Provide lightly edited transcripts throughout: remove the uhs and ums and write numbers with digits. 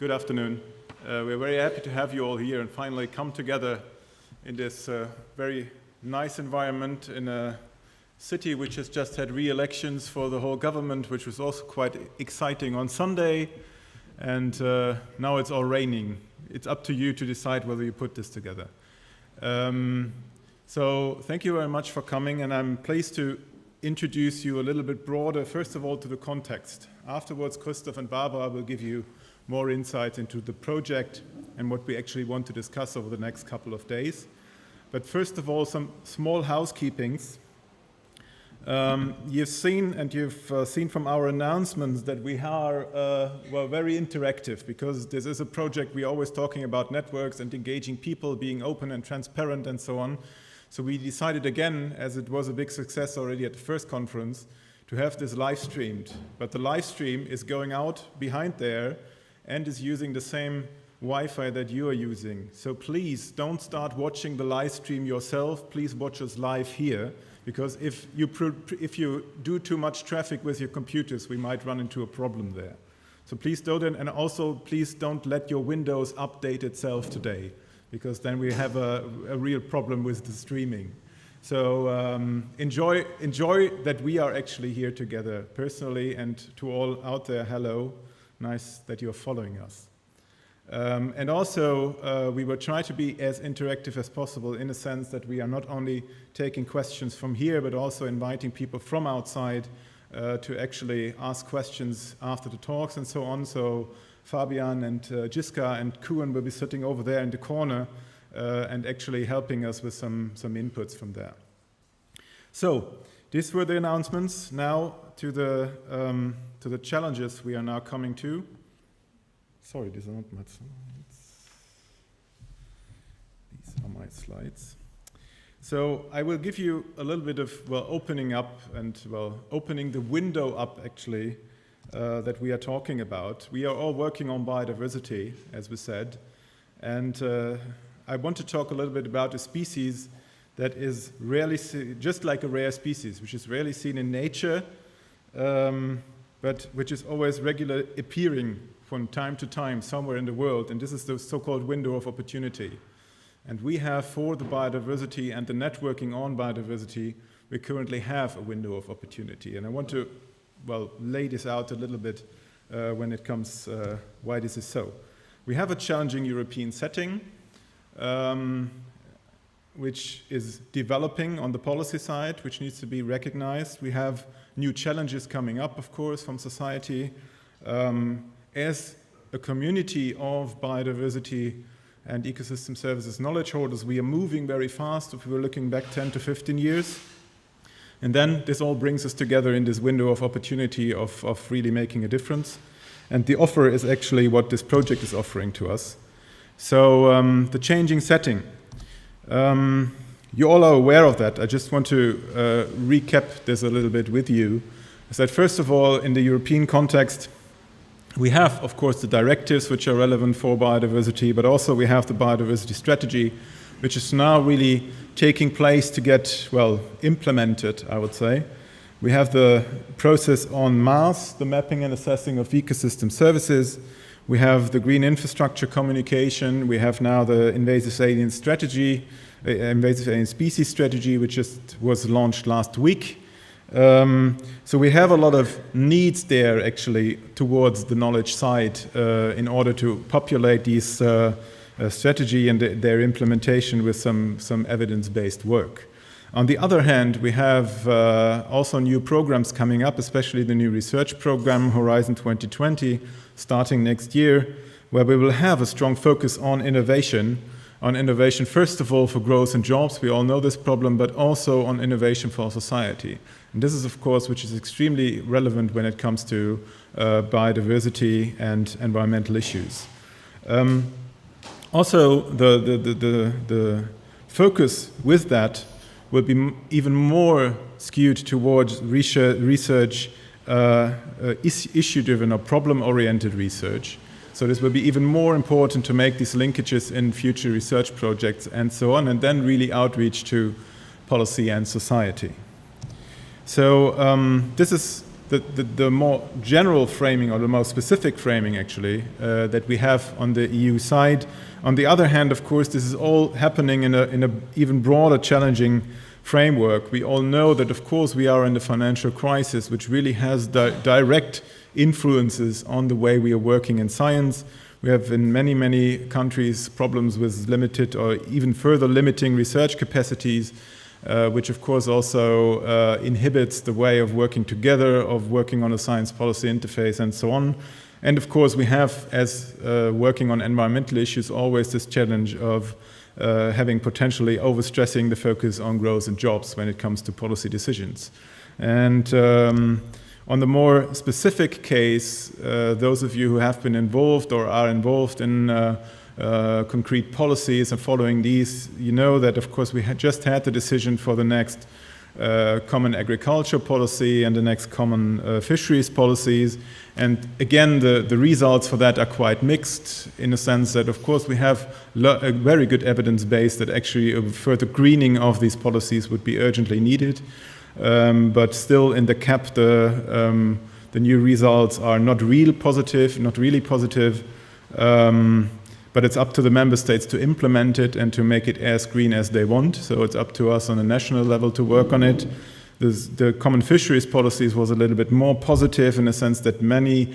Good afternoon. We're very happy to have you all here and finally come together in this very nice environment in a city which has just had re-elections for the whole government, which was also quite exciting on Sunday. And now it's all raining. It's up to you to decide whether you put this together. So thank you very much for coming, and I'm pleased to introduce you a little bit broader, first of all, to the context. Afterwards, Christoph and Barbara will give you more insights into the project and what we actually want to discuss over the next couple of days. But first of all, some small housekeepings. You've seen from our announcements that we are very interactive, because this is a project we're always talking about networks and engaging people, being open and transparent and so on. So we decided again, as it was a big success already at the first conference, to have this live streamed. But the live stream is going out behind there and is using the same Wi-Fi that you are using. So please don't start watching the live stream yourself. Please watch us live here, because if you do too much traffic with your computers, we might run into a problem there. So please don't, and also please don't let your Windows update itself today, because then we have a real problem with the streaming. So enjoy that we are actually here together personally, and to all out there, hello. Nice that you're following us. And also, we will try to be as interactive as possible, in a sense that we are not only taking questions from here, but also inviting people from outside to actually ask questions after the talks and so on. So Fabian and Jiska and Kuhn will be sitting over there in the corner and actually helping us with some inputs from there. So these were the announcements. Now to the challenges we are now coming to. Sorry, these are not my slides. These are my slides. So I will give you a little bit of, opening up and, opening the window up, actually, that we are talking about. We are all working on biodiversity, as we said. And I want to talk a little bit about a species that is rarely seen, just like a rare species, which is rarely seen in nature, but which is always regularly appearing from time to time somewhere in the world, and this is the so-called window of opportunity. And we have, for the biodiversity and the networking on biodiversity, we currently have a window of opportunity. And I want to, lay this out a little bit when it comes why this is so. We have a challenging European setting, which is developing on the policy side, which needs to be recognized. We have new challenges coming up, of course, from society. As a community of biodiversity and ecosystem services knowledge holders, we are moving very fast if we're looking back 10 to 15 years. And then this all brings us together in this window of opportunity of really making a difference. And the offer is actually what this project is offering to us. So the changing setting. You all are aware of that. I just want to recap this a little bit with you. Is that first of all, in the European context, we have, of course, the directives which are relevant for biodiversity, but also we have the biodiversity strategy, which is now really taking place to get, implemented, I would say. We have the process on MAS, the mapping and assessing of ecosystem services. We have the green infrastructure communication. We have now the invasive alien strategy, invasive alien species strategy, which just was launched last week. So we have a lot of needs there, actually, towards the knowledge side in order to populate these strategy and their implementation with some evidence-based work. On the other hand, we have also new programs coming up, especially the new research program, Horizon 2020, starting next year, where we will have a strong focus on innovation, first of all, for growth and jobs. We all know this problem, but also on innovation for society. And this is, of course, which is extremely relevant when it comes to biodiversity and environmental issues. Also, the focus with that will be even more skewed towards research, issue-driven or problem-oriented research. So this will be even more important to make these linkages in future research projects and so on, and then really outreach to policy and society. So this is the more general framing, or the more specific framing actually, that we have on the EU side. On the other hand, of course, this is all happening in a even broader, challenging framework. We all know that, of course, we are in the financial crisis, which really has direct influences on the way we are working in science. We have in many, many countries problems with limited or even further limiting research capacities, which of course also inhibits the way of working together, of working on a science policy interface and so on. And of course we have, as working on environmental issues, always this challenge of having potentially overstressing the focus on growth and jobs when it comes to policy decisions. And on the more specific case, those of you who have been involved or are involved in concrete policies and following these, you know that of course we just had the decision for the next common agriculture policy and the next common fisheries policies. And again, the results for that are quite mixed, in a sense that of course we have a very good evidence base that actually a further greening of these policies would be urgently needed. But still in the CAP, the new results are not really positive, but it's up to the member states to implement it and to make it as green as they want. So it's up to us on a national level to work on it. The common fisheries policies was a little bit more positive in the sense that many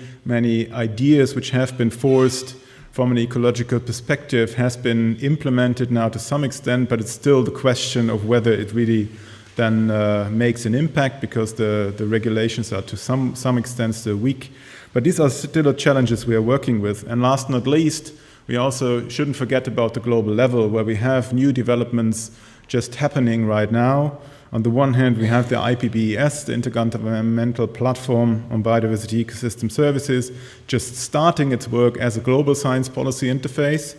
ideas which have been forced from an ecological perspective has been implemented now to some extent, but it's still the question of whether it really then makes an impact, because the regulations are to some extent still weak. But these are still the challenges we are working with. And last not least, we also shouldn't forget about the global level, where we have new developments just happening right now. On the one hand, we have the IPBES, the Intergovernmental Platform on Biodiversity Ecosystem Services, just starting its work as a global science policy interface.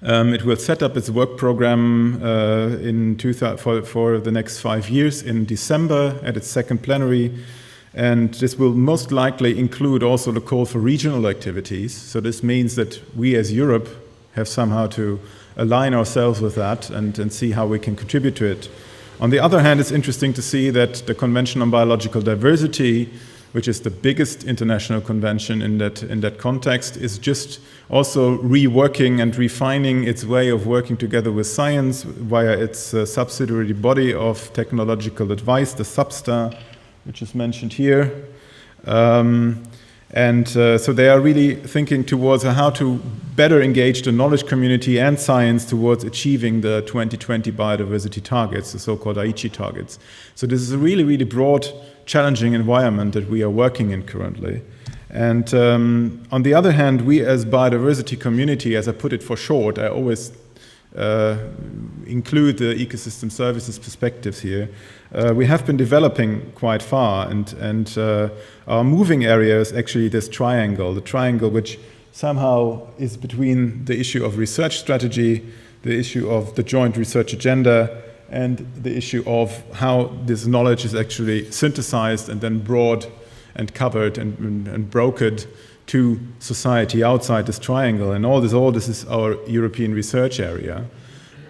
It will set up its work program for the next 5 years in December at its second plenary. And this will most likely include also the call for regional activities. So this means that we as Europe have somehow to align ourselves with that and see how we can contribute to it. On the other hand, it's interesting to see that the Convention on Biological Diversity, which is the biggest international convention in that context, is just also reworking and refining its way of working together with science via its subsidiary body of technological advice, the SubStar, which is mentioned here. So they are really thinking towards how to better engage the knowledge community and science towards achieving the 2020 biodiversity targets, the so-called Aichi targets. So this is a really, really broad, challenging environment that we are working in currently. And on the other hand, we as biodiversity community, as I put it for short, I always include the ecosystem services perspectives here. We have been developing quite far, and our moving area is actually this triangle, the triangle which somehow is between the issue of research strategy, the issue of the joint research agenda, and the issue of how this knowledge is actually synthesized and then brought and covered and brokered to society outside this triangle. And all this is our European research area.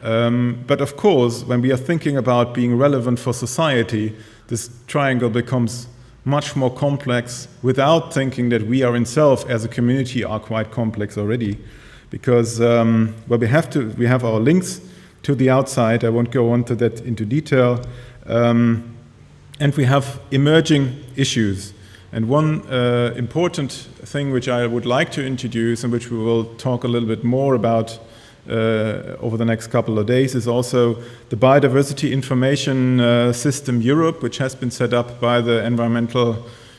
But of course, when we are thinking about being relevant for society, this triangle becomes much more complex without thinking that we are itself as a community are quite complex already. Because we have our links to the outside. I won't go into that into detail. And we have emerging issues. And one important thing which I would like to introduce, and which we will talk a little bit more about over the next couple of days, is also the Biodiversity Information System Europe, which has been set up by the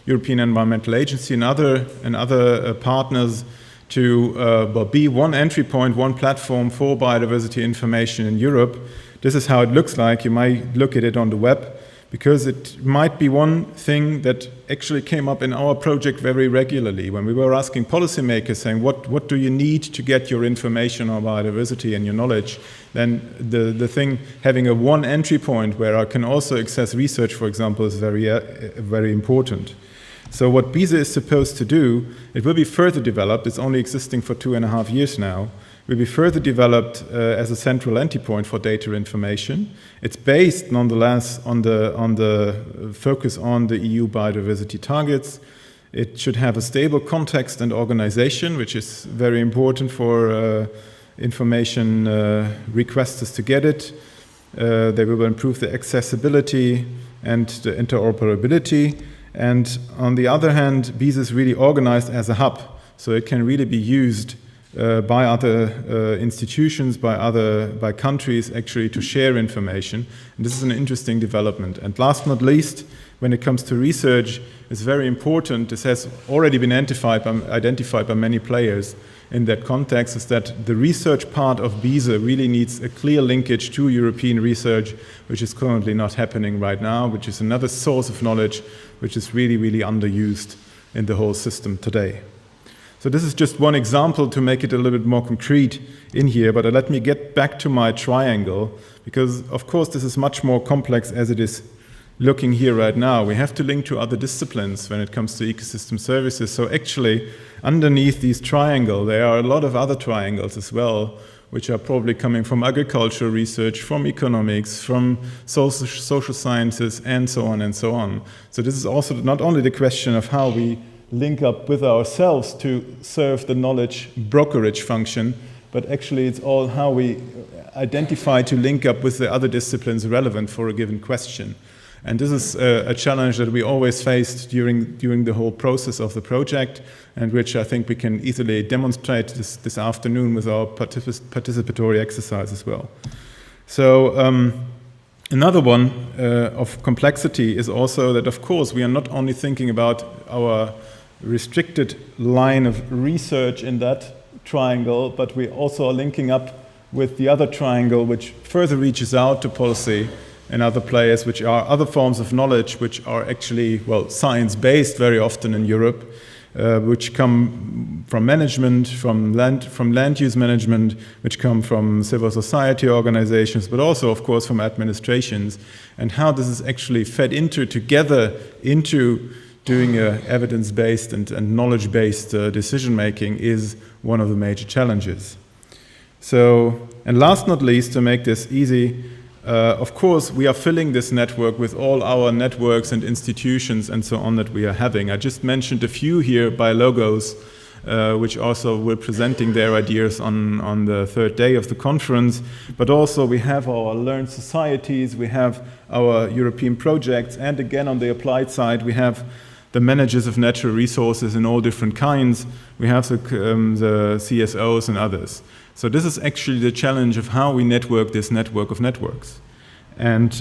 European Environmental Agency and other partners to be one entry point, one platform for biodiversity information in Europe. This is how it looks like. You might look at it on the web, because it might be one thing that actually came up in our project very regularly when we were asking policymakers, saying, what do you need to get your information on biodiversity and your knowledge? Then the thing, having a one entry point where I can also access research, for example, is very important. So what BISA is supposed to do, it will be further developed. It's only existing for 2.5 years now. will be further developed as a central entry point for data information. It's based, nonetheless, on the focus on the EU biodiversity targets. It should have a stable context and organization, which is very important for information requesters to get it. They will improve the accessibility and the interoperability. And on the other hand, BIS is really organized as a hub, so it can really be used by other institutions, by countries actually to share information. And this is an interesting development. And last but not least, when it comes to research, it's very important, this has already been identified by many players in that context, is that the research part of BISA really needs a clear linkage to European research, which is currently not happening right now, which is another source of knowledge which is really, really underused in the whole system today. So this is just one example to make it a little bit more concrete in here, but let me get back to my triangle, because of course this is much more complex as it is looking here right now. We have to link to other disciplines when it comes to ecosystem services. So actually, underneath these triangles, there are a lot of other triangles as well, which are probably coming from agricultural research, from economics, from social sciences, and so on and so on. So this is also not only the question of how we link up with ourselves to serve the knowledge brokerage function, but actually it's all how we identify to link up with the other disciplines relevant for a given question. And this is a challenge that we always faced during the whole process of the project, and which I think we can easily demonstrate this afternoon with our participatory exercise as well. So another one of complexity is also that, of course, we are not only thinking about our restricted line of research in that triangle, but we also are linking up with the other triangle, which further reaches out to policy and other players, which are other forms of knowledge, which are actually, well, science-based very often in Europe, which come from management, from land use management, which come from civil society organizations, but also, of course, from administrations, and how this is actually fed together into doing evidence-based and knowledge-based decision-making is one of the major challenges. So, and last not least, to make this easy, of course, we are filling this network with all our networks and institutions and so on that we are having. I just mentioned a few here by logos, which also were presenting their ideas on the third day of the conference. But also we have our learned societies, we have our European projects, and again on the applied side, we have the managers of natural resources in all different kinds. We have the CSOs and others. So this is actually the challenge of how we network this network of networks. And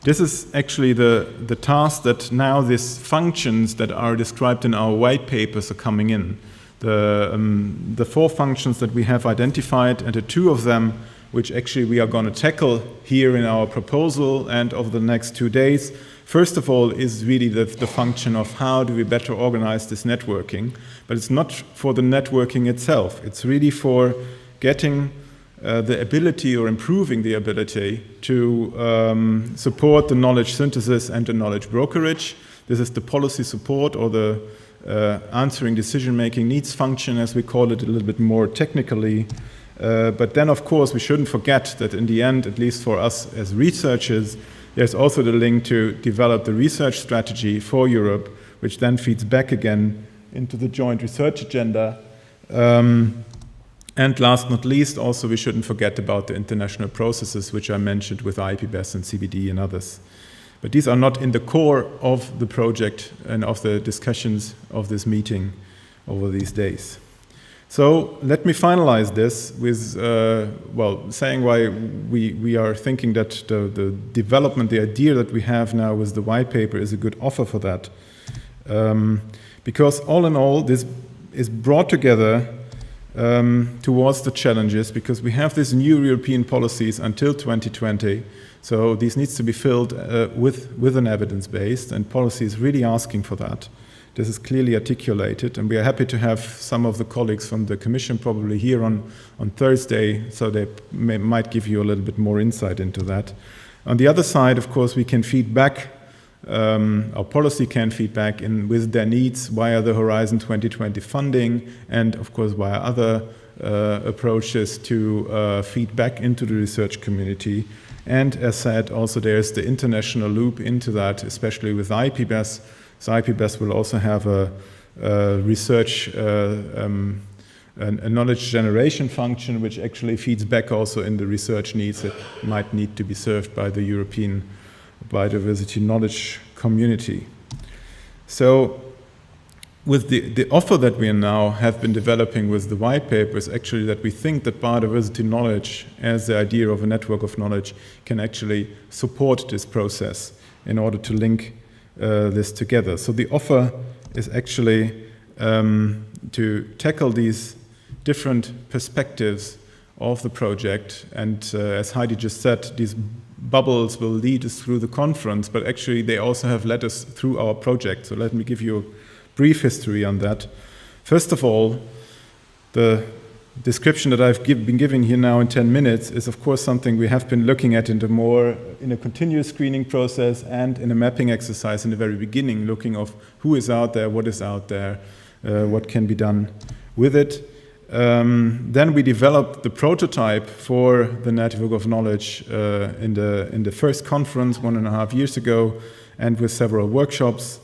this is actually the task that now these functions that are described in our white papers are coming in. The 4 functions that we have identified, and the 2 of them which actually we are going to tackle here in our proposal and over the next 2 days. First of all is really the function of how do we better organize this networking, but it's not for the networking itself. It's really for getting the ability or improving the ability to support the knowledge synthesis and the knowledge brokerage. This is the policy support or the answering decision-making needs function, as we call it a little bit more technically. But then, of course, we shouldn't forget that in the end, at least for us as researchers, there's also the link to develop the research strategy for Europe, which then feeds back again into the joint research agenda. And last not least, also we shouldn't forget about the international processes, which I mentioned with IPBES and CBD and others. But these are not in the core of the project and of the discussions of this meeting over these days. So let me finalize this with, saying why we are thinking that the development, the idea that we have now with the white paper is a good offer for that. Because all in all, this is brought together towards the challenges, because we have these new European policies until 2020. So these needs to be filled with an evidence-based, and policy is really asking for that. This is clearly articulated, and we are happy to have some of the colleagues from the Commission probably here on Thursday, so they might give you a little bit more insight into that. On the other side, of course, we can feed back our policy can feed back in with their needs via the Horizon 2020 funding, and of course via other approaches to feed back into the research community. And as said, also there's the international loop into that, especially with IPBES. So IPBES will also have a research, a knowledge generation function, which actually feeds back also in the research needs that might need to be served by the European biodiversity knowledge community. So with the offer that we now have been developing with the white paper is actually that we think that biodiversity knowledge, as the idea of a network of knowledge, can actually support this process in order to link this together. So the offer is actually to tackle these different perspectives of the project, and as Heidi just said, these bubbles will lead us through the conference, but actually they also have led us through our project. So let me give you a brief history on that. First of all, the description that I've been giving here now in 10 minutes is of course something we have been looking at in a continuous screening process and in a mapping exercise in the very beginning, looking of who is out there, what is out there, what can be done with it. Then we developed the prototype for the network of knowledge in the first conference 1.5 years ago, and with several workshops.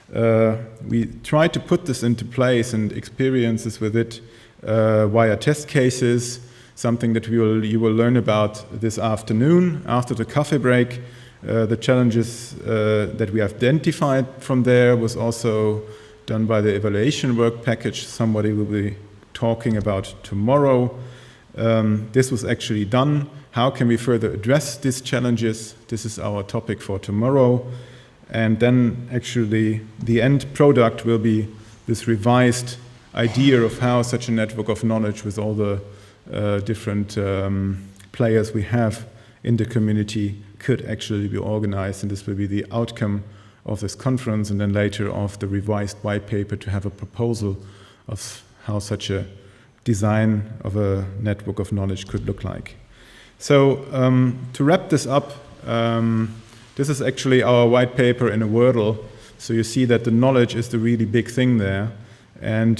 We tried to put this into place and experiences with it via test cases, something that you will learn about this afternoon after the coffee break. The challenges that we identified from there was also done by the evaluation work package. Somebody will be talking about tomorrow. This was actually done. How can we further address these challenges? This is our topic for tomorrow. And then actually the end product will be this revised idea of how such a network of knowledge with all the different players we have in the community could actually be organized, and this will be the outcome of this conference, and then later of the revised white paper to have a proposal of how such a design of a network of knowledge could look like. So to wrap this up, this is actually our white paper in a Wordle. So you see that the knowledge is the really big thing there. And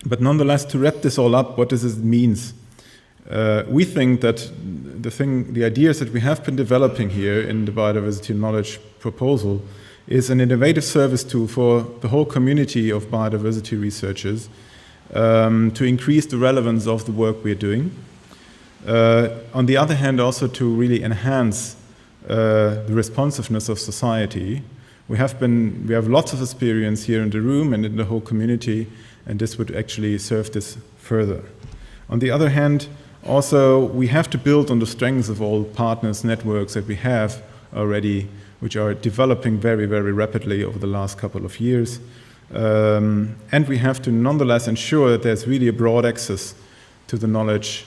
but nonetheless, to wrap this all up, what does this mean? We think that the ideas that we have been developing here in the biodiversity knowledge proposal is an innovative service tool for the whole community of biodiversity researchers to increase the relevance of the work we're doing. On the other hand, also to really enhance the responsiveness of society. We have lots of experience here in the room and in the whole community, and this would actually serve this further. On the other hand, also we have to build on the strengths of all partners, networks that we have already, which are developing very, very rapidly over the last couple of years. And we have to nonetheless ensure that there's really a broad access to the knowledge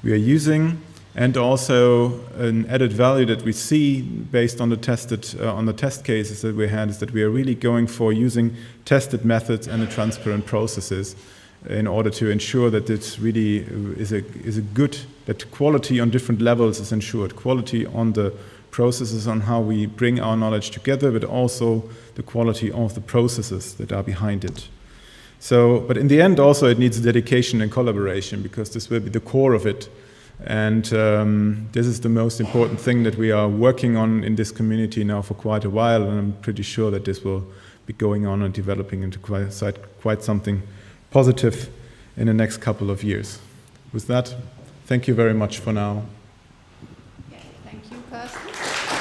we are using, and also an added value that we see based on the test cases that we had is that we are really going for using tested methods and the transparent processes in order to ensure that it's really is a good, that quality on different levels is ensured. Quality on the processes on how we bring our knowledge together, but also the quality of the processes that are behind it. So, but in the end also it needs dedication and collaboration, because this will be the core of it. And this is the most important thing that we are working on in this community now for quite a while, and I'm pretty sure that this will be going on and developing into quite something positive in the next couple of years. With that, thank you very much for now. Yeah, thank you, Carsten.